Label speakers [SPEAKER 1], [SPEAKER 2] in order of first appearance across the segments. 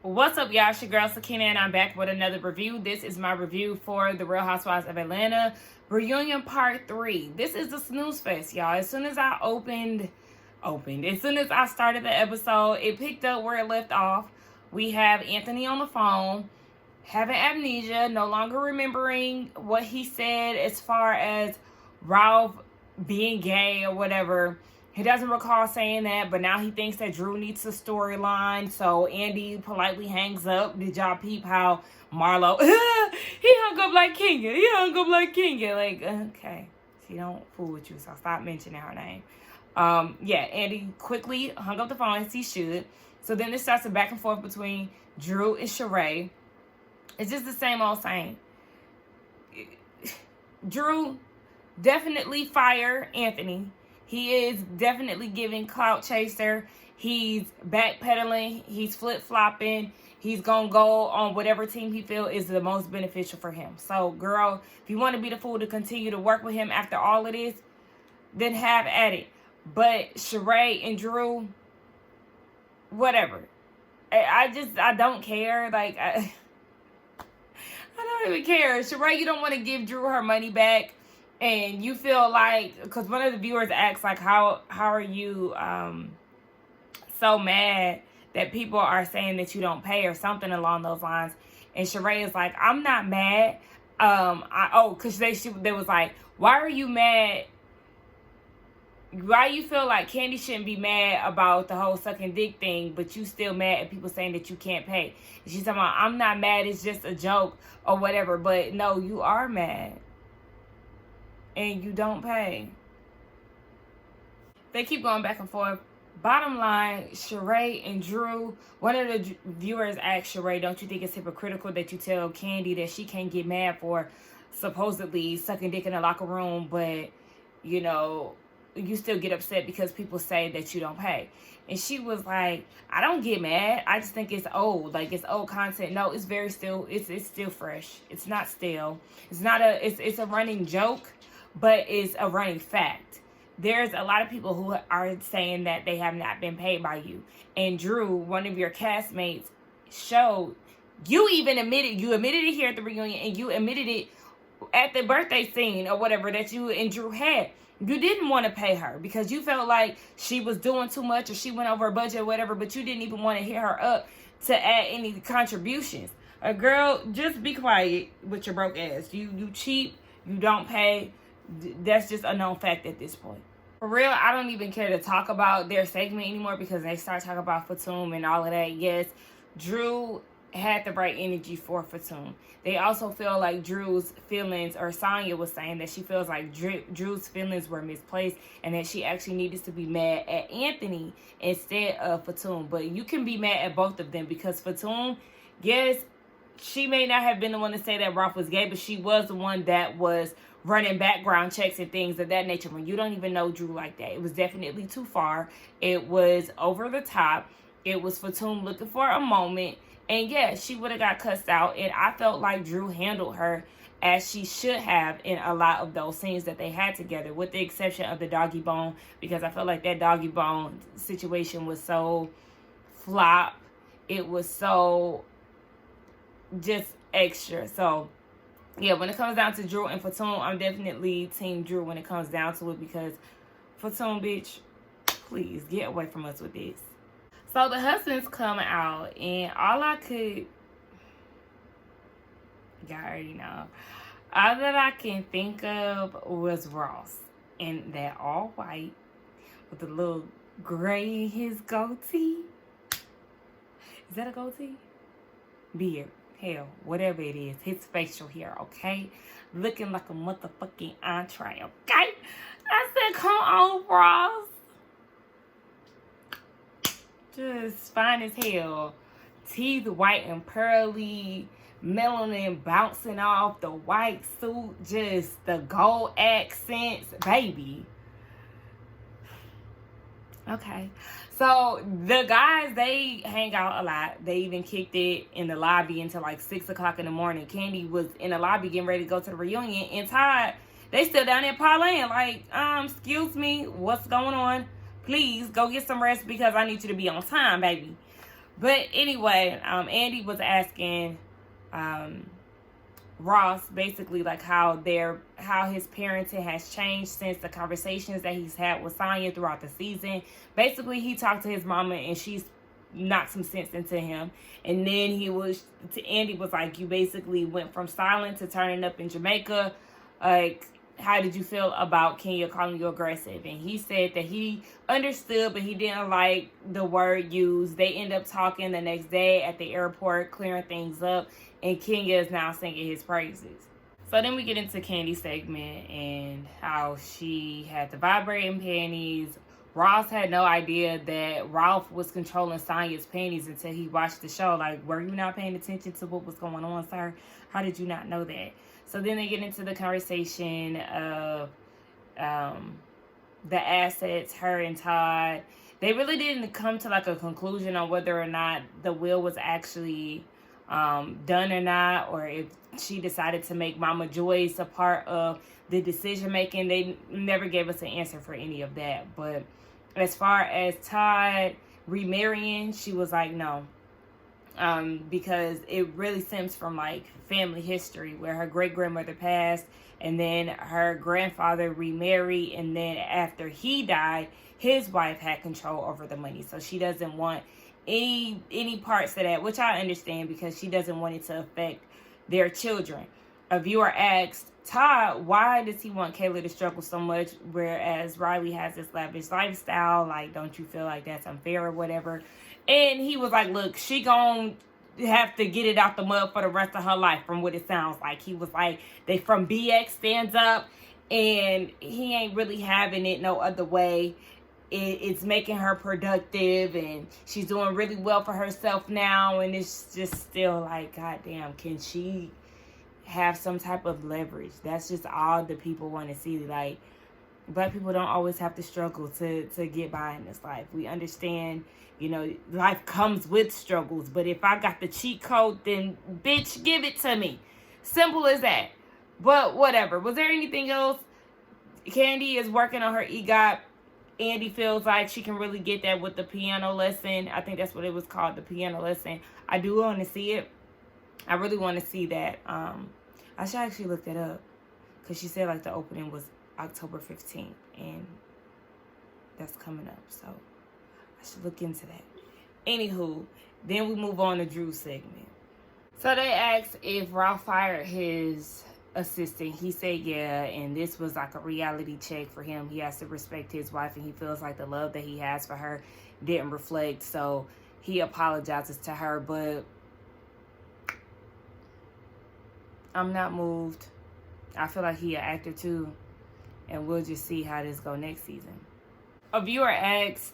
[SPEAKER 1] What's up, y'all? It's your girl Sakina, and I'm back with another review. This is my review for the Real Housewives of Atlanta reunion part 3. This is the snooze fest, y'all. As soon as I as soon as I started the episode, it picked up where it left off. We have Anthony on the phone, having amnesia, no longer remembering what he said as far as Ralph being gay or whatever. He doesn't recall saying that, but now he thinks that Drew needs a storyline. So Andy politely hangs up. Did y'all peep how Marlo, he hung up like Kenya. Like, okay, she don't fool with you, so stop mentioning her name. Andy quickly hung up the phone as he should. So then it starts a back and forth between Drew and Sheree. It's just the same old same. Drew definitely fire Anthony. He is definitely giving clout chaser. He's backpedaling. He's flip-flopping. He's going to go on whatever team he feels is the most beneficial for him. So, girl, if you want to be the fool to continue to work with him after all of this, then have at it. But Sheree and Drew, whatever. I don't care. Like, I don't even care. Sheree, you don't want to give Drew her money back. And you feel like, because one of the viewers asked, like, how are you so mad that people are saying that you don't pay or something along those lines. And Sheree is like, I'm not mad. Because they was like, why are you mad? Why you feel like Kandi shouldn't be mad about the whole sucking dick thing, but you still mad at people saying that you can't pay? And she's talking about, I'm not mad, it's just a joke or whatever. But no, you are mad. And you don't pay. They keep going back and forth. Bottom line, Sheree and Drew, one of the viewers asked Sheree, don't you think it's hypocritical that you tell Kandi that she can't get mad for supposedly sucking dick in the locker room, but, you know, you still get upset because people say that you don't pay? And she was like, I don't get mad. I just think it's old. Like, it's old content. No, it's very still, it's still fresh. It's not stale. It's a running joke, but it's a running fact. There's a lot of people who are saying that they have not been paid by you. And Drew, one of your castmates, showed, you admitted it here at the reunion, and you admitted it at the birthday scene or whatever that you and Drew had. You didn't want to pay her because you felt like she was doing too much or she went over her budget or whatever, but you didn't even want to hit her up to add any contributions. Girl, just be quiet with your broke ass. You cheap, you don't pay. That's just a known fact at this point. For real, I don't even care to talk about their segment anymore because they start talking about Fatum and all of that. Yes, Drew had the right energy for Fatum. They also feel like Drew's feelings, or Sonya was saying that she feels like Drew's feelings were misplaced and that she actually needed to be mad at Anthony instead of Fatum. But you can be mad at both of them because Fatum, yes, she may not have been the one to say that Ralph was gay, but she was the one that was running background checks and things of that nature when you don't even know Drew like that. It was definitely too far. It was over the top. It was Fatum looking for a moment. And yeah, she would have got cussed out. And I felt like Drew handled her as she should have in a lot of those scenes that they had together, with the exception of the doggy bone, because I felt like that doggy bone situation was so flop. It was so just extra. So yeah, when it comes down to Drew and Fatum, I'm definitely team Drew when it comes down to it, because Fatum, bitch, please get away from us with this. So the husbands come out, and all already know, all that I can think of was Ross in that all white with a little gray in his goatee. Is that a goatee? Beard. Hell, whatever it is, his facial hair, okay? Looking like a motherfucking entree, okay? I said, come on, Ross. Just fine as hell. Teeth white and pearly, melanin bouncing off the white suit, just the gold accents, baby. Okay. So the guys, they hang out a lot. They even kicked it in the lobby until like 6 o'clock in the morning. Kandi was in the lobby getting ready to go to the reunion. And Todd, they still down there parlaying like, excuse me, what's going on? Please go get some rest because I need you to be on time, baby. But anyway, Andy was asking Ross basically like how his parenting has changed since the conversations that he's had with Sonya throughout the season. Basically, he talked to his mama and she's knocked some sense into him. And then Andy was like, you basically went from silent to turning up in Jamaica. Like, how did you feel about Kenya calling you aggressive? And he said that he understood, but he didn't like the word used. They end up talking the next day at the airport, clearing things up, and Kenya is now singing his praises. So then we get into Kandi's segment and how she had the vibrating panties. Ross had no idea that Ralph was controlling Sonya's panties until he watched the show. Like, were you not paying attention to what was going on, sir? How did you not know that? So then they get into the conversation of the assets, her and Todd. They really didn't come to like a conclusion on whether or not the will was actually done or not, or if she decided to make Mama Joyce a part of the decision making. They never gave us an answer for any of that. But as far as Todd remarrying, she was like, no. Because it really stems from like family history where her great-grandmother passed and then her grandfather remarried, and then after he died, his wife had control over the money. So she doesn't want any parts of that, which I understand because she doesn't want it to affect their children. A viewer asked Todd, why does he want Kayla to struggle so much, whereas Riley has this lavish lifestyle? Like, don't you feel like that's unfair or whatever? And he was like, look, she gonna have to get it out the mud for the rest of her life, from what it sounds like. He was like, they from BX stands up, and he ain't really having it no other way. It's making her productive, and she's doing really well for herself now, and it's just still like, goddamn, can she have some type of leverage? That's just all the people want to see. Like, Black people don't always have to struggle to get by in this life. We understand, you know, life comes with struggles, but if I got the cheat code, then bitch, give it to me. Simple as that. But whatever. Was there anything else? Kandi is working on her EGOT. Andy feels like she can really get that with the piano lesson. I think that's what it was called, the piano lesson. I do want to see it. I really want to see that. I should actually look that up, because she said like the opening was October 15th, and that's coming up. So I should look into that. Anywho, then we move on to Drew's segment. So they asked if Ralph fired his assistant. He said yeah, and this was like a reality check for him. He has to respect his wife, and he feels like the love that he has for her didn't reflect, so he apologizes to her. But I'm not moved. I feel like he an actor too, and we'll just see how this go next season. A viewer asked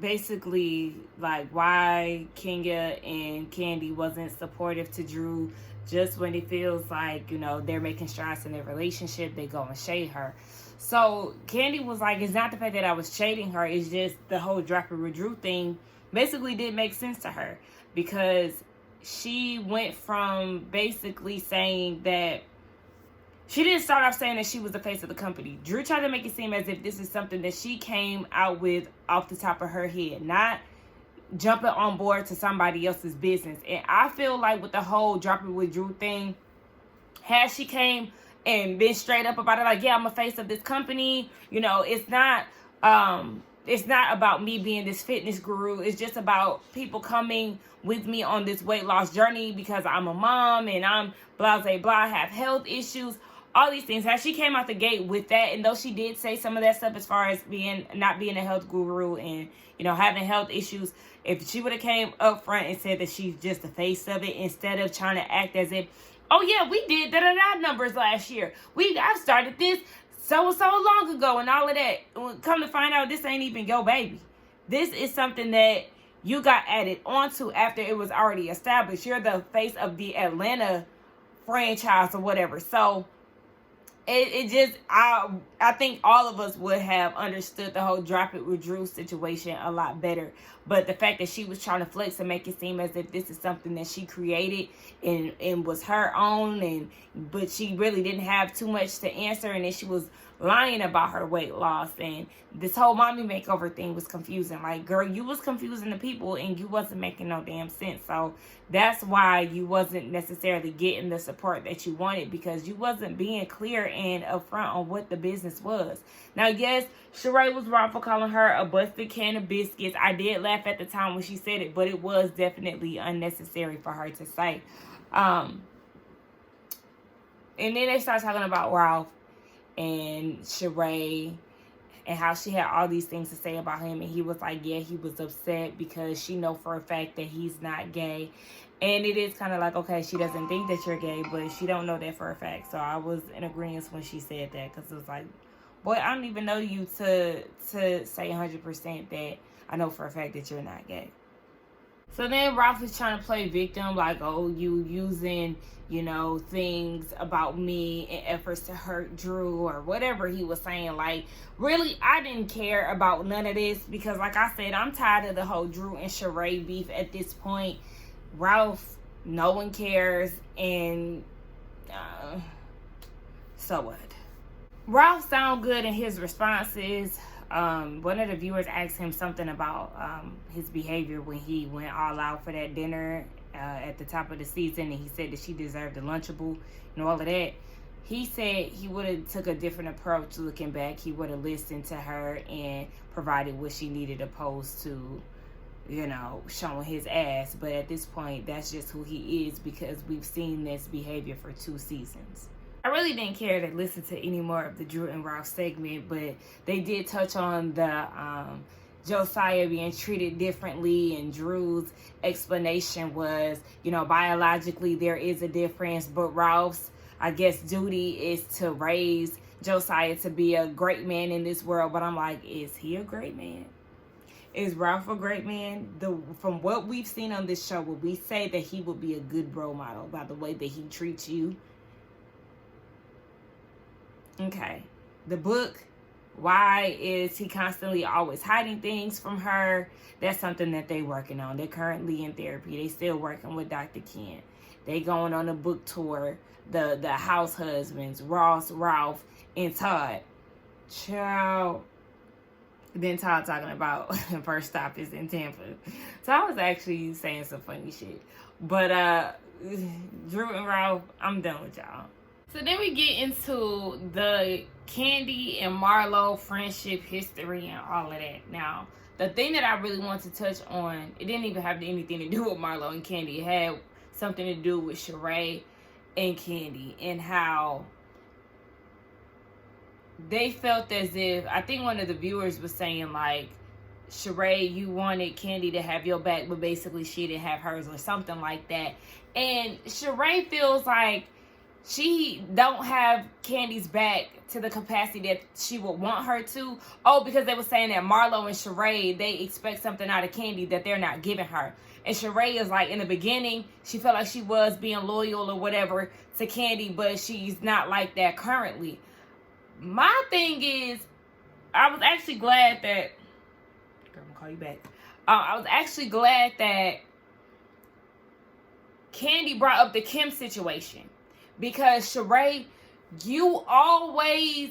[SPEAKER 1] basically like why Kenya and Kandi wasn't supportive to Drew just when it feels like, you know, they're making strides in their relationship, they go and shade her. So Kandi was like, it's not the fact that I was shading her, it's just the whole drop it with Drew thing basically didn't make sense to her, because she went from basically saying that she didn't start off saying that she was the face of the company. Drew tried to make it seem as if this is something that she came out with off the top of her head, not jumping on board to somebody else's business. And I feel like with the whole drop it with Drew thing, had she came and been straight up about it, like, yeah, I'm a face of this company, you know, it's not about me being this fitness guru. It's just about people coming with me on this weight loss journey because I'm a mom and I'm blah, blah, blah, I have health issues, all these things. How she came out the gate with that, and though she did say some of that stuff as far as not being a health guru and, you know, having health issues, if she would have came up front and said that she's just the face of it, instead of trying to act as if, oh yeah, we did da-da-da numbers last year. I started this so long ago and all of that. Come to find out, this ain't even your baby. This is something that you got added onto after it was already established. You're the face of the Atlanta franchise or whatever. So I think all of us would have understood the whole drop it with Drew situation a lot better. But the fact that she was trying to flex and make it seem as if this is something that she created and was her own, but she really didn't have too much to answer, and then she was lying about her weight loss. And this whole mommy makeover thing was confusing. Like, girl, you was confusing the people and you wasn't making no damn sense. So that's why you wasn't necessarily getting the support that you wanted, because you wasn't being clear and upfront on what the business was. Now, yes, Sheree was wrong for calling her a busted can of biscuits. I did laugh at the time when she said it, but it was definitely unnecessary for her to say. And then they start talking about Ralph and Sheree and how she had all these things to say about him. And he was like, yeah, he was upset because she know for a fact that he's not gay. And it is kind of like, okay, she doesn't think that you're gay, but she don't know that for a fact. So I was in agreement when she said that, because it was like, boy, I don't even know you to say 100% that I know for a fact that you're not gay. So then Ralph is trying to play victim, like, oh, you using, you know, things about me in efforts to hurt Drew or whatever he was saying. Like, really, I didn't care about none of this because, like I said, I'm tired of the whole Drew and Sheree beef at this point. Ralph, no one cares, and so what? Ralph sound good in his responses. One of the viewers asked him something about his behavior when he went all out for that dinner at the top of the season, and he said that she deserved a Lunchable and all of that. He said he would have took a different approach looking back. He would have listened to her and provided what she needed, opposed to, you know, showing his ass. But at this point, that's just who he is, because we've seen this behavior for 2 seasons. I really didn't care to listen to any more of the Drew and Ralph segment, but they did touch on the Josiah being treated differently, and Drew's explanation was, you know, biologically there is a difference, but Ralph's, I guess, duty is to raise Josiah to be a great man in this world. But I'm like, is he a great man? Is Ralph a great man? From what we've seen on this show, would we say that he would be a good role model by the way that he treats you? Okay. The book, why is he constantly always hiding things from her? That's something that they're working on. They're currently in therapy. They still working with Dr. Kent. They going on a book tour. The house husbands, Ross, Ralph, and Todd. Child. Then Todd talking about first stop is in Tampa. So I was actually saying some funny shit. But Drew and Ralph, I'm done with y'all. So then we get into the Kandi and Marlo friendship history and all of that. Now, the thing that I really want to touch on, it didn't even have anything to do with Marlo and Kandi. It had something to do with Sheree and Kandi, and how they felt as if, I think one of the viewers was saying, like, Sheree, you wanted Kandi to have your back, but basically she didn't have hers, or something like that. And Sheree feels like she don't have Kandi's back to the capacity that she would want her to. Oh, because they were saying that Marlo and Sheree, they expect something out of Kandi that they're not giving her. And Sheree is like, in the beginning, she felt like she was being loyal or whatever to Kandi, but she's not like that currently. My thing is, I was actually glad that, girl, I'm gonna call you back. I was actually glad that Kandi brought up the Kim situation. Because Sheree, you always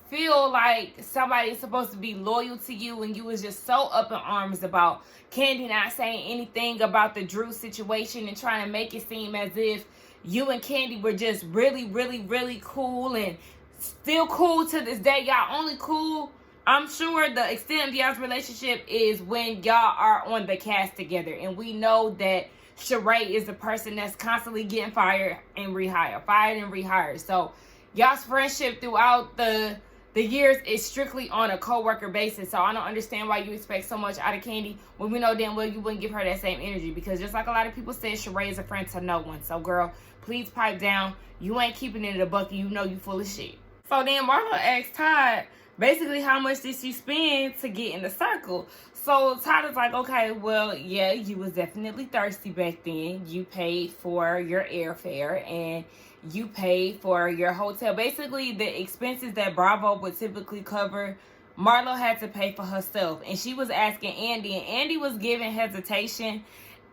[SPEAKER 1] feel like somebody is supposed to be loyal to you, and you was just so up in arms about Kandi not saying anything about the Drew situation and trying to make it seem as if you and Kandi were just really, really, really cool, and still cool to this day. Y'all only cool, I'm sure, the extent of y'all's relationship is when y'all are on the cast together. And we know that Sheree is the person that's constantly getting fired and rehired. So y'all's friendship throughout the years is strictly on a co-worker basis. So I don't understand why you expect so much out of Kandi when we know damn well you wouldn't give her that same energy. Because just like a lot of people said, Sheree is a friend to no one. So girl, please pipe down. You ain't keeping it in a bucket. You know you full of shit. So then Marlo asked Todd basically how much did she spend to get in the circle. So Todd is like, okay, well, yeah, you was definitely thirsty back then. You paid for your airfare and you paid for your hotel. Basically, the expenses that Bravo would typically cover, Marlo had to pay for herself. And she was asking Andy, and Andy was giving hesitation.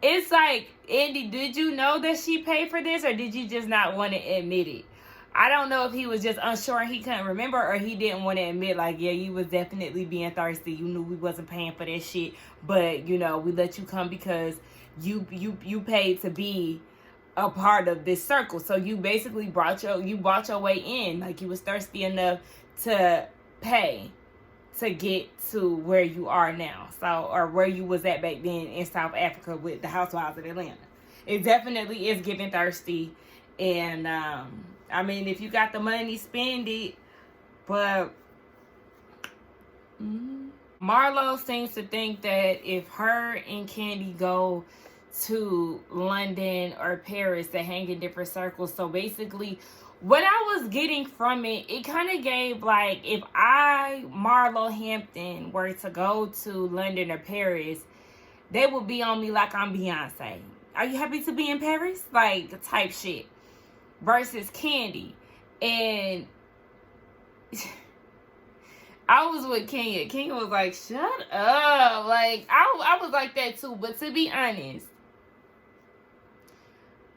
[SPEAKER 1] It's like, Andy, did you know that she paid for this, or did you just not want to admit it? I don't know if he was just unsure and he couldn't remember, or he didn't want to admit, like, yeah, you was definitely being thirsty. You knew we wasn't paying for that shit, but, you know, we let you come because you paid to be a part of this circle. So you basically bought your way in. Like, you was thirsty enough to pay to get to where you are now. So, or where you was at back then in South Africa with the Housewives of Atlanta. It definitely is giving thirsty. And, I mean, if you got the money, spend it. But Marlo seems to think that if her and Kandi go to London or Paris, they hang in different circles. So basically, what I was getting from it, it kind of gave, like, if I, Marlo Hampton, were to go to London or Paris, they would be on me like I'm Beyonce. Are you happy to be in Paris? Like, type shit. Versus Kandi. And I was with Kenya. Kenya was like, shut up. Like, I was like that too. But to be honest,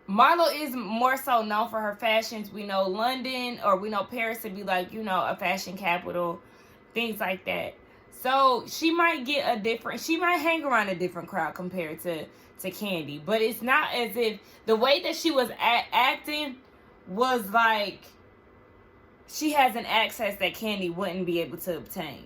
[SPEAKER 1] Marlo is more so known for her fashions. We know London, or we know Paris to be like, you know, a fashion capital, things like that. So she might she might hang around a different crowd compared to Kandi. But it's not as if the way that she was acting was like she has an access that Kandi wouldn't be able to obtain.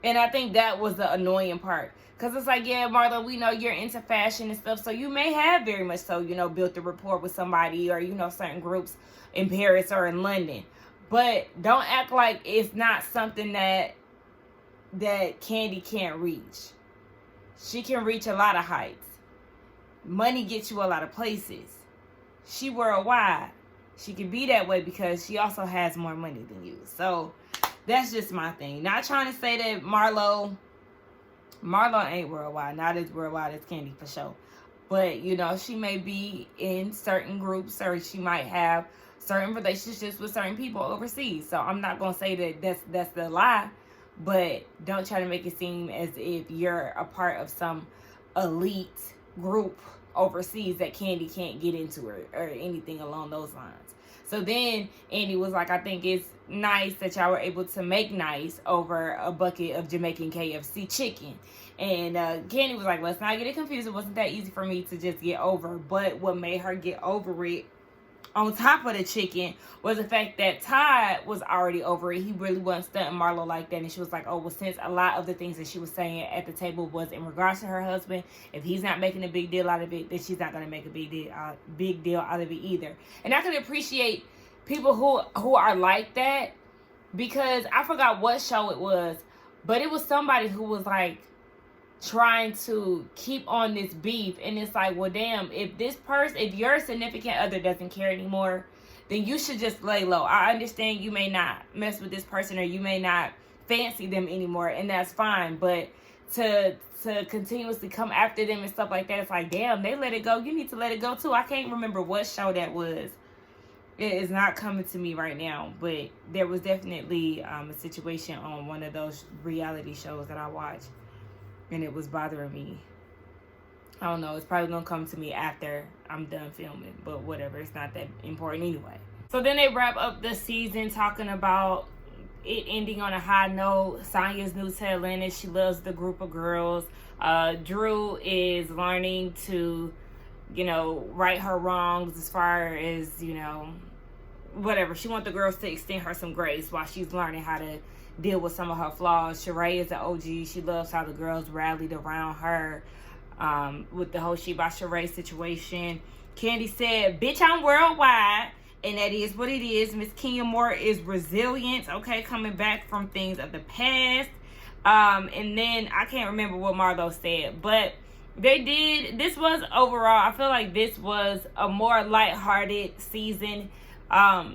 [SPEAKER 1] And I think that was the annoying part. Because it's like, yeah, Marlo, we know you're into fashion and stuff. So you may have very much so, you know, built a rapport with somebody or, you know, certain groups in Paris or in London. But don't act like it's not something that Kandi can't reach. She can reach a lot of heights. Money gets you a lot of places. She worldwide. She can be that way because she also has more money than you. So that's just my thing. Not trying to say that Marlo ain't worldwide. Not as worldwide as Kandi for sure. But, you know, she may be in certain groups, or she might have certain relationships with certain people overseas. So I'm not going to say that that's the lie. But don't try to make it seem as if you're a part of some elite group overseas that Kandi can't get into, or anything along those lines. So then Andy was like, I think it's nice that y'all were able to make nice over a bucket of Jamaican KFC chicken. And Kandi was like, let's not get it confused. It wasn't that easy for me to just get over. But what made her get over it, on top of the chicken, was the fact that Todd was already over it. He really wasn't stunting Marlo like that. And she was like, oh, well, since a lot of the things that she was saying at the table was in regards to her husband, if he's not making a big deal out of it, then she's not going to make a big deal out of it either. And I can appreciate people who are like that, because I forgot what show it was, but it was somebody who was like trying to keep on this beef. And it's like, well, damn, if your significant other doesn't care anymore, then you should just lay low. I understand you may not mess with this person, or you may not fancy them anymore, and that's fine. But to continuously come after them and stuff like that, it's like, damn, they let it go. You need to let it go too. I can't remember what show that was. It is not coming to me right now, but there was definitely a situation on one of those reality shows that I watched, and it was bothering me. I don't know. It's probably going to come to me after I'm done filming, but whatever. It's not that important anyway. So then they wrap up the season talking about it ending on a high note. Sonya's new to Atlanta. She loves the group of girls. Drew is learning to, you know, right her wrongs as far as, you know, whatever. She wants the girls to extend her some grace while she's learning how to deal with some of her flaws. Sheree is an OG. She loves how the girls rallied around her with the whole She by Sheree situation. Kandi said, bitch, I'm worldwide. And that is what it is. Miss Kenya Moore is resilient, okay, coming back from things of the past. And then I can't remember what Marlo said, but this was overall, I feel like this was a more lighthearted season.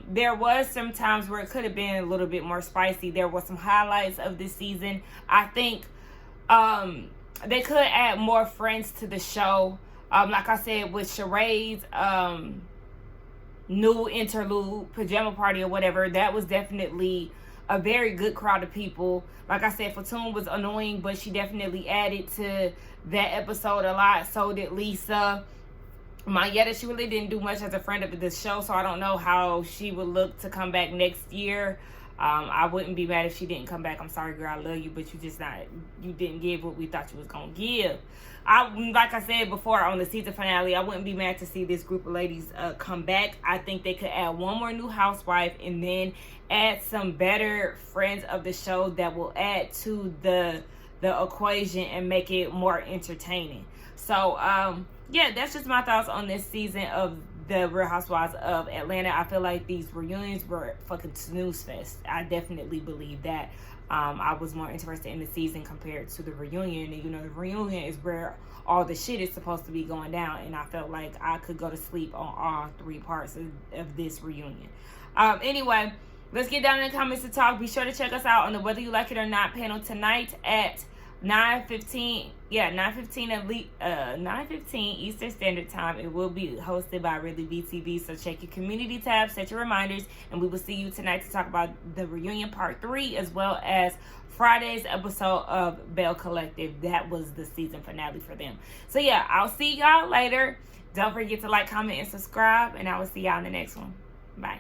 [SPEAKER 1] There was some times where it could have been a little bit more spicy. There were some highlights of this season. I think they could add more friends to the show. Like I said, with Sheree's new interlude, pajama party or whatever, that was definitely a very good crowd of people. Like I said, Fatum was annoying, but she definitely added to that episode a lot. So did Lisa. Mayetta, she really didn't do much as a friend of this show, so I don't know how she would look to come back next year. I wouldn't be mad if she didn't come back. I'm sorry, girl, I love you, but you didn't give what we thought you was gonna give. Like I said before on the season finale, I wouldn't be mad to see this group of ladies come back. I think they could add one more new housewife and then add some better friends of the show that will add to the equation and make it more entertaining. So yeah, that's just my thoughts on this season of the Real Housewives of Atlanta. I feel like these reunions were fucking snooze fest. I definitely believe that. I was more interested in the season compared to the reunion. And, you know, the reunion is where all the shit is supposed to be going down. And I felt like I could go to sleep on all 3 parts of this reunion. Anyway, let's get down in the comments to talk. Be sure to check us out on the Whether You Like It or Not panel tonight at 9:15 Eastern Standard Time. It will be hosted by Really BTV, so check your community tab, set your reminders, and we will see you tonight to talk about the reunion part 3 as well as Friday's episode of Bell Collective. That was the season finale for them. So yeah, I'll see y'all later. Don't forget to like, comment, and subscribe, and I will see y'all in the next one. Bye.